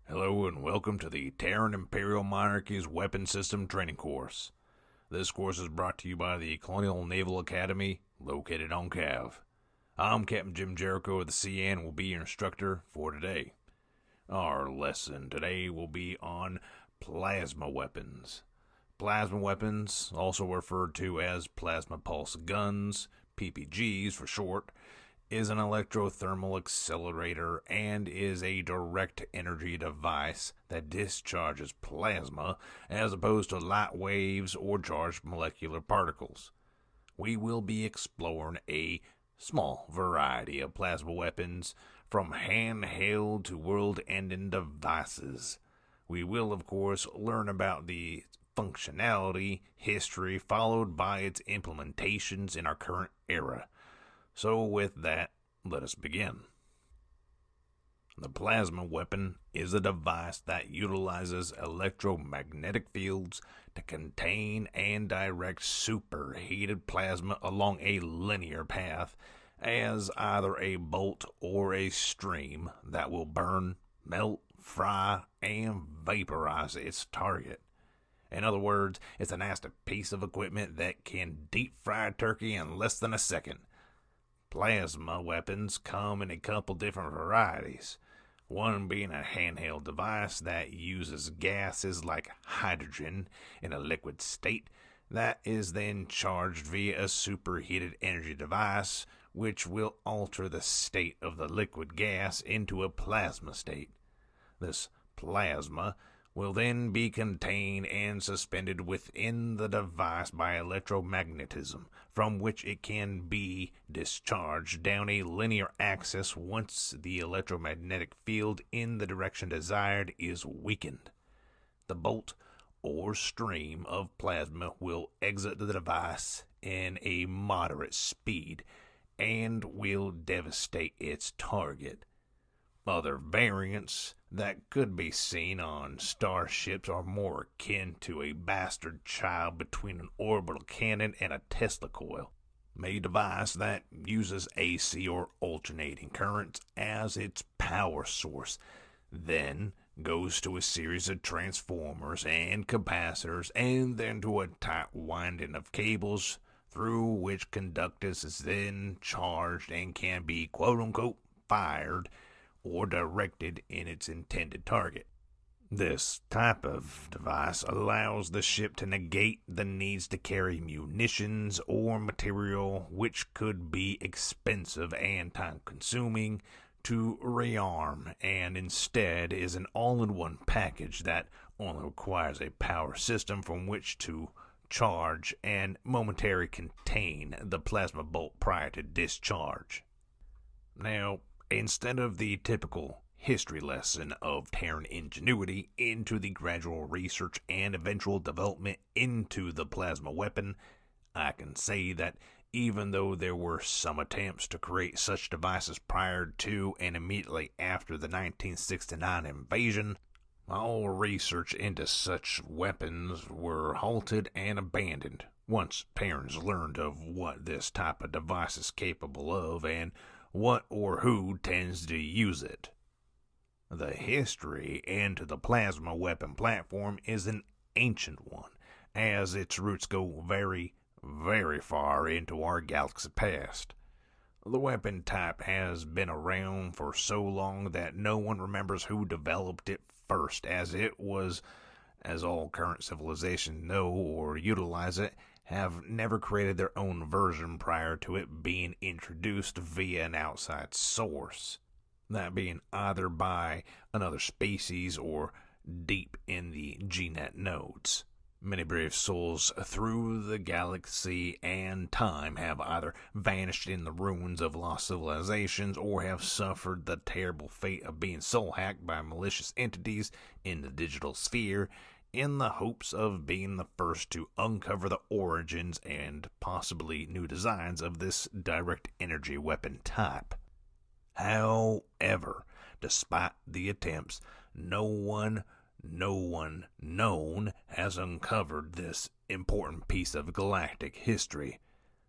Hello and welcome to the Terran Imperial Monarchy's Weapon System Training Course. This course is brought to you by the Colonial Naval Academy, located on Cav. I'm Captain Jim Jericho of the CN and will be your instructor for today. Our lesson today will be on plasma weapons. Plasma weapons, also referred to as plasma pulse guns, PPGs for short, is an electrothermal accelerator and is a direct energy device that discharges plasma as opposed to light waves or charged molecular particles. We will be exploring a small variety of plasma weapons from handheld to world-ending devices. We will, of course, learn about the functionality, history, followed by its implementations in our current era. So with that, let us begin. The plasma weapon is a device that utilizes electromagnetic fields to contain and direct superheated plasma along a linear path as either a bolt or a stream that will burn, melt, fry, and vaporize its target. In other words, it's a nasty piece of equipment that can deep fry turkey in less than a second. Plasma weapons come in a couple different varieties, one being a handheld device that uses gases like hydrogen in a liquid state that is then charged via a superheated energy device which will alter the state of the liquid gas into a plasma state. This plasma will then be contained and suspended within the device by electromagnetism, from which it can be discharged down a linear axis once the electromagnetic field in the direction desired is weakened. The bolt or stream of plasma will exit the device in a moderate speed and will devastate its target. Other variants that could be seen on starships are more akin to a bastard child between an orbital cannon and a Tesla coil, a device that uses AC or alternating currents as its power source, then goes to a series of transformers and capacitors and then to a tight winding of cables through which conductors is then charged and can be quote-unquote fired or directed in its intended target. This type of device allows the ship to negate the needs to carry munitions or material which could be expensive and time-consuming to rearm, and instead is an all-in-one package that only requires a power system from which to charge and momentarily contain the plasma bolt prior to discharge. Now, instead of the typical history lesson of Terran ingenuity into the gradual research and eventual development into the plasma weapon, I can say that even though there were some attempts to create such devices prior to and immediately after the 1969 invasion, all research into such weapons were halted and abandoned once Terrans learned of what this type of device is capable of and what or who tends to use it. The history into the plasma weapon platform is an ancient one, as its roots go very, very far into our galaxy past. The weapon type has been around for so long that no one remembers who developed it first, as it was, as all current civilizations know or utilize it, have never created their own version prior to it being introduced via an outside source, that being either by another species or deep in the GNet nodes. Many brave souls through the galaxy and time have either vanished in the ruins of lost civilizations or have suffered the terrible fate of being soul hacked by malicious entities in the digital sphere in the hopes of being the first to uncover the origins and possibly new designs of this direct energy weapon type. However, despite the attempts, no one known has uncovered this important piece of galactic history.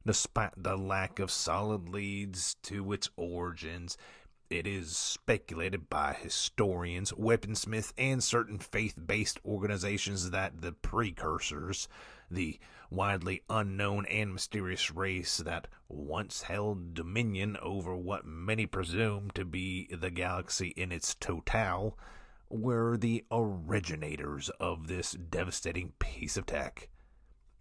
Despite the lack of solid leads to its origins, it is speculated by historians, weaponsmiths, and certain faith-based organizations that the precursors, the widely unknown and mysterious race that once held dominion over what many presume to be the galaxy in its total, were the originators of this devastating piece of tech.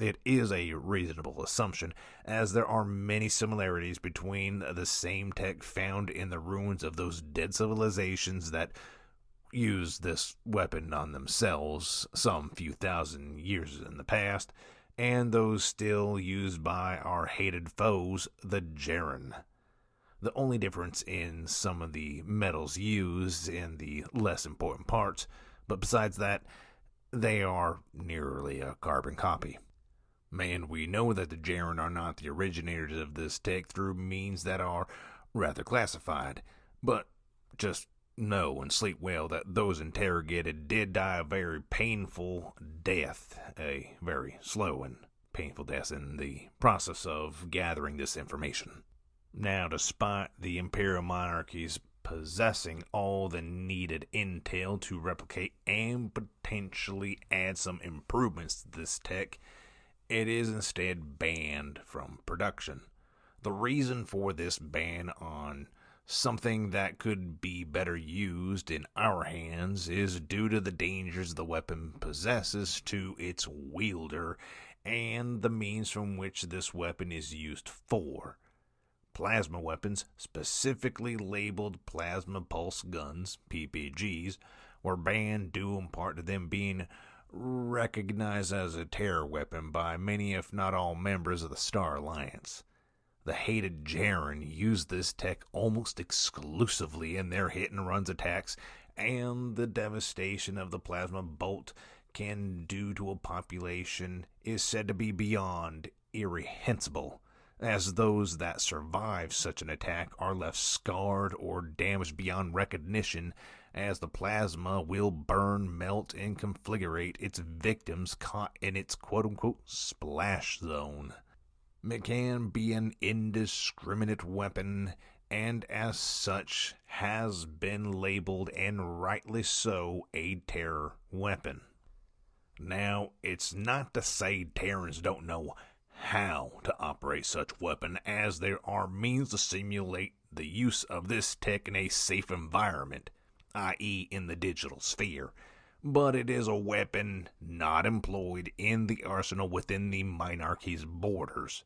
It is a reasonable assumption, as there are many similarities between the same tech found in the ruins of those dead civilizations that used this weapon on themselves some few thousand years in the past, and those still used by our hated foes, the Jaren. The only difference in some of the metals used in the less important parts, but besides that, they are nearly a carbon copy. And we know that the Jaren are not the originators of this tech through means that are rather classified, but just know and sleep well that those interrogated did die a very painful death, a very slow and painful death in the process of gathering this information. Now, despite the Imperial monarchies possessing all the needed intel to replicate and potentially add some improvements to this tech, it is instead banned from production. The reason for this ban on something that could be better used in our hands is due to the dangers the weapon possesses to its wielder and the means from which this weapon is used for. Plasma weapons, specifically labeled plasma pulse guns, PPGs, were banned due in part to them being recognized as a terror weapon by many, if not all, members of the Star Alliance. The hated Jaren used this tech almost exclusively in their hit-and-runs attacks, and the devastation of the plasma bolt can do to a population is said to be beyond irrehensible, as those that survive such an attack are left scarred or damaged beyond recognition, as the plasma will burn, melt, and conflagrate its victims caught in its quote-unquote splash zone. It can be an indiscriminate weapon, and as such has been labeled, and rightly so, a terror weapon. Now, it's not to say Terrans don't know how to operate such weapon, as there are means to simulate the use of this tech in a safe environment, i.e. in the digital sphere, but it is a weapon not employed in the arsenal within the monarchy's borders.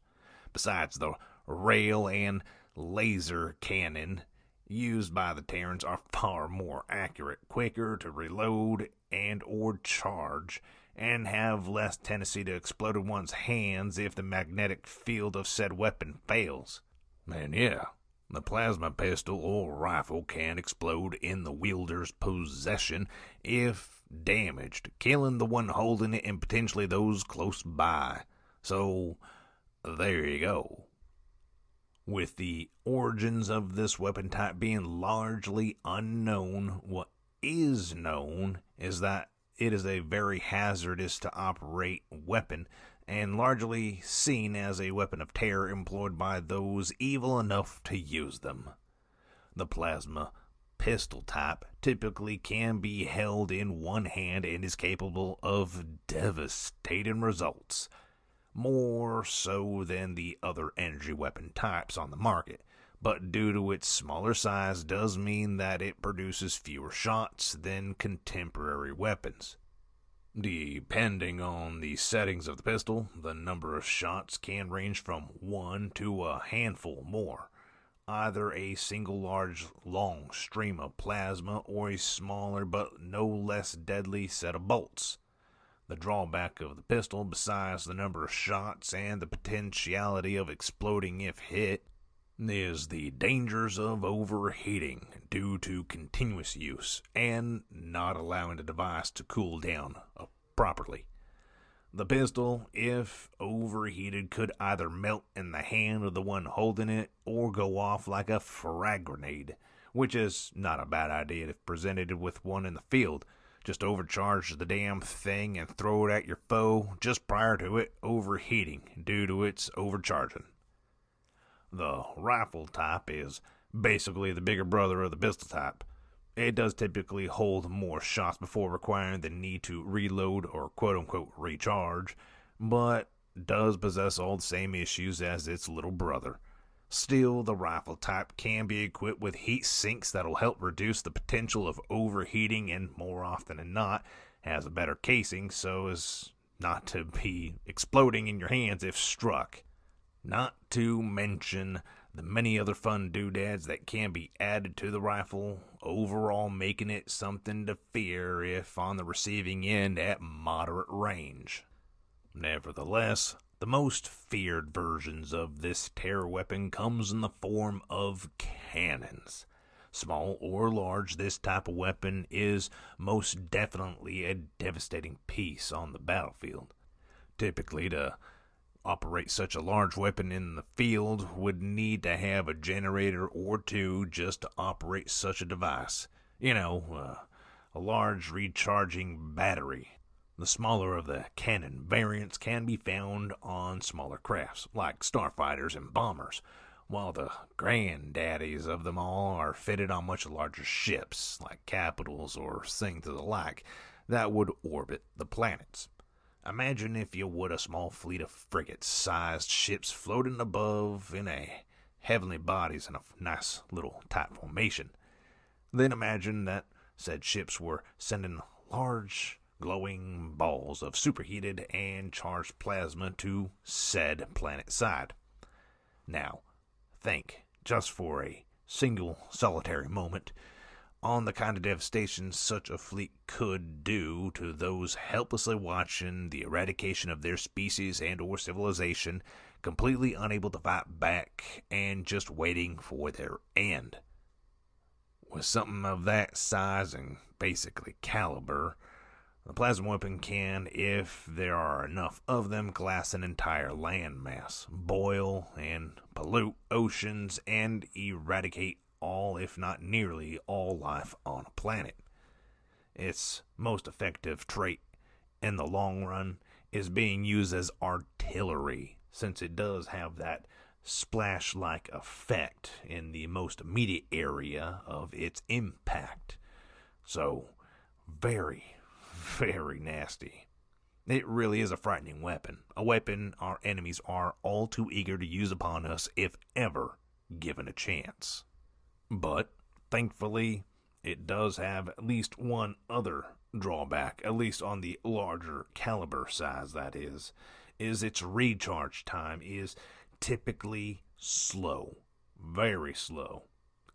Besides, the rail and laser cannon used by the Terrans are far more accurate, quicker to reload and or charge, and have less tendency to explode in one's hands if the magnetic field of said weapon fails. And yeah, the plasma pistol or rifle can explode in the wielder's possession if damaged, killing the one holding it and potentially those close by. So, there you go. With the origins of this weapon type being largely unknown, what is known is that it is a very hazardous to operate weapon and largely seen as a weapon of terror employed by those evil enough to use them. The plasma pistol type typically can be held in one hand and is capable of devastating results, more so than the other energy weapon types on the market, but due to its smaller size does mean that it produces fewer shots than contemporary weapons. Depending on the settings of the pistol, the number of shots can range from one to a handful more, either a single large long stream of plasma or a smaller but no less deadly set of bolts. The drawback of the pistol, besides the number of shots and the potentiality of exploding if hit, is the dangers of overheating due to continuous use and not allowing the device to cool down properly. The pistol, if overheated, could either melt in the hand of the one holding it or go off like a frag grenade, which is not a bad idea if presented with one in the field. Just overcharge the damn thing and throw it at your foe just prior to it overheating due to its overcharging. The rifle type is basically the bigger brother of the pistol type. It does typically hold more shots before requiring the need to reload or quote-unquote recharge, but does possess all the same issues as its little brother. Still, the rifle type can be equipped with heat sinks that'll help reduce the potential of overheating and, more often than not, has a better casing so as not to be exploding in your hands if struck. Not to mention the many other fun doodads that can be added to the rifle, overall making it something to fear if on the receiving end at moderate range. Nevertheless, the most feared versions of this terror weapon comes in the form of cannons. Small or large, this type of weapon is most definitely a devastating piece on the battlefield. Typically, to operate such a large weapon in the field would need to have a generator or two just to operate such a device. A large recharging battery. The smaller of the cannon variants can be found on smaller crafts, like starfighters and bombers, while the granddaddies of them all are fitted on much larger ships, like capitals or things of the like, that would orbit the planets. Imagine, if you would, a small fleet of frigate-sized ships floating above in a heavenly bodies in a nice little tight formation. Then imagine that said ships were sending large glowing balls of superheated and charged plasma to said planet side. Now, think, just for a single solitary moment, on the kind of devastation such a fleet could do to those helplessly watching the eradication of their species and or civilization, completely unable to fight back and just waiting for their end. With something of that size and basically caliber, the plasma weapon can, if there are enough of them, glass an entire landmass, boil and pollute oceans, and eradicate all, if not nearly all, life on a planet. Its most effective trait in the long run is being used as artillery, since it does have that splash-like effect in the most immediate area of its impact. So, very, very nasty. It really is a frightening weapon, a weapon our enemies are all too eager to use upon us if ever given a chance. But, thankfully, it does have at least one other drawback, at least on the larger caliber size, that is its recharge time is typically slow, very slow.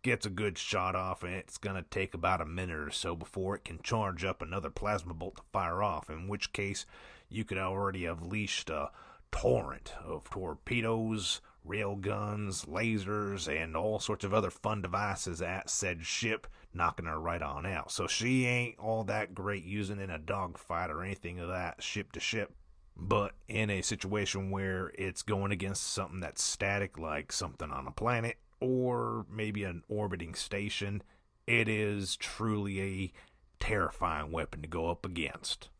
Gets a good shot off and it's going to take about a minute or so before it can charge up another plasma bolt to fire off, in which case you could already have leashed a torrent of torpedoes, railguns, lasers, and all sorts of other fun devices at said ship, knocking her right on out. So she ain't all that great using in a dogfight or anything of that ship to ship. But in a situation where it's going against something that's static, like something on a planet, or maybe an orbiting station, it is truly a terrifying weapon to go up against.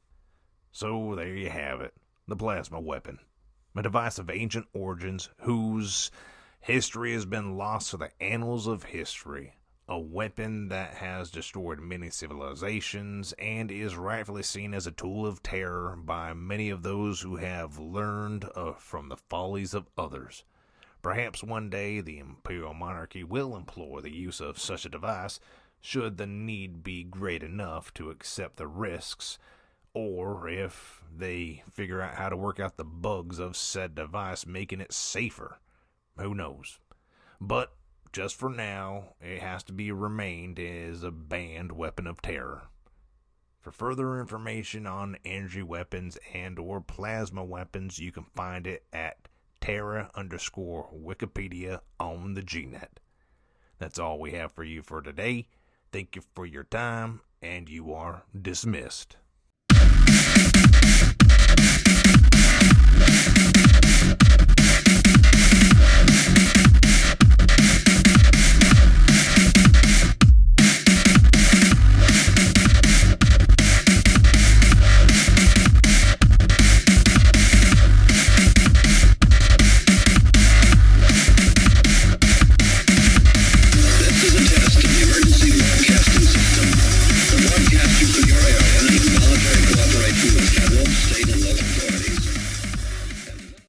So there you have it, the plasma weapon. A device of ancient origins whose history has been lost to the annals of history. A weapon that has destroyed many civilizations and is rightfully seen as a tool of terror by many of those who have learned from the follies of others. Perhaps one day the Imperial Monarchy will employ the use of such a device, should the need be great enough to accept the risks, or if they figure out how to work out the bugs of said device, making it safer. Who knows? But just for now, it has to be remained as a banned weapon of terror. For further information on energy weapons and or plasma weapons, you can find it at Terra_Wikipedia on the GNet. That's all we have for you for today. Thank you for your time, and you are dismissed.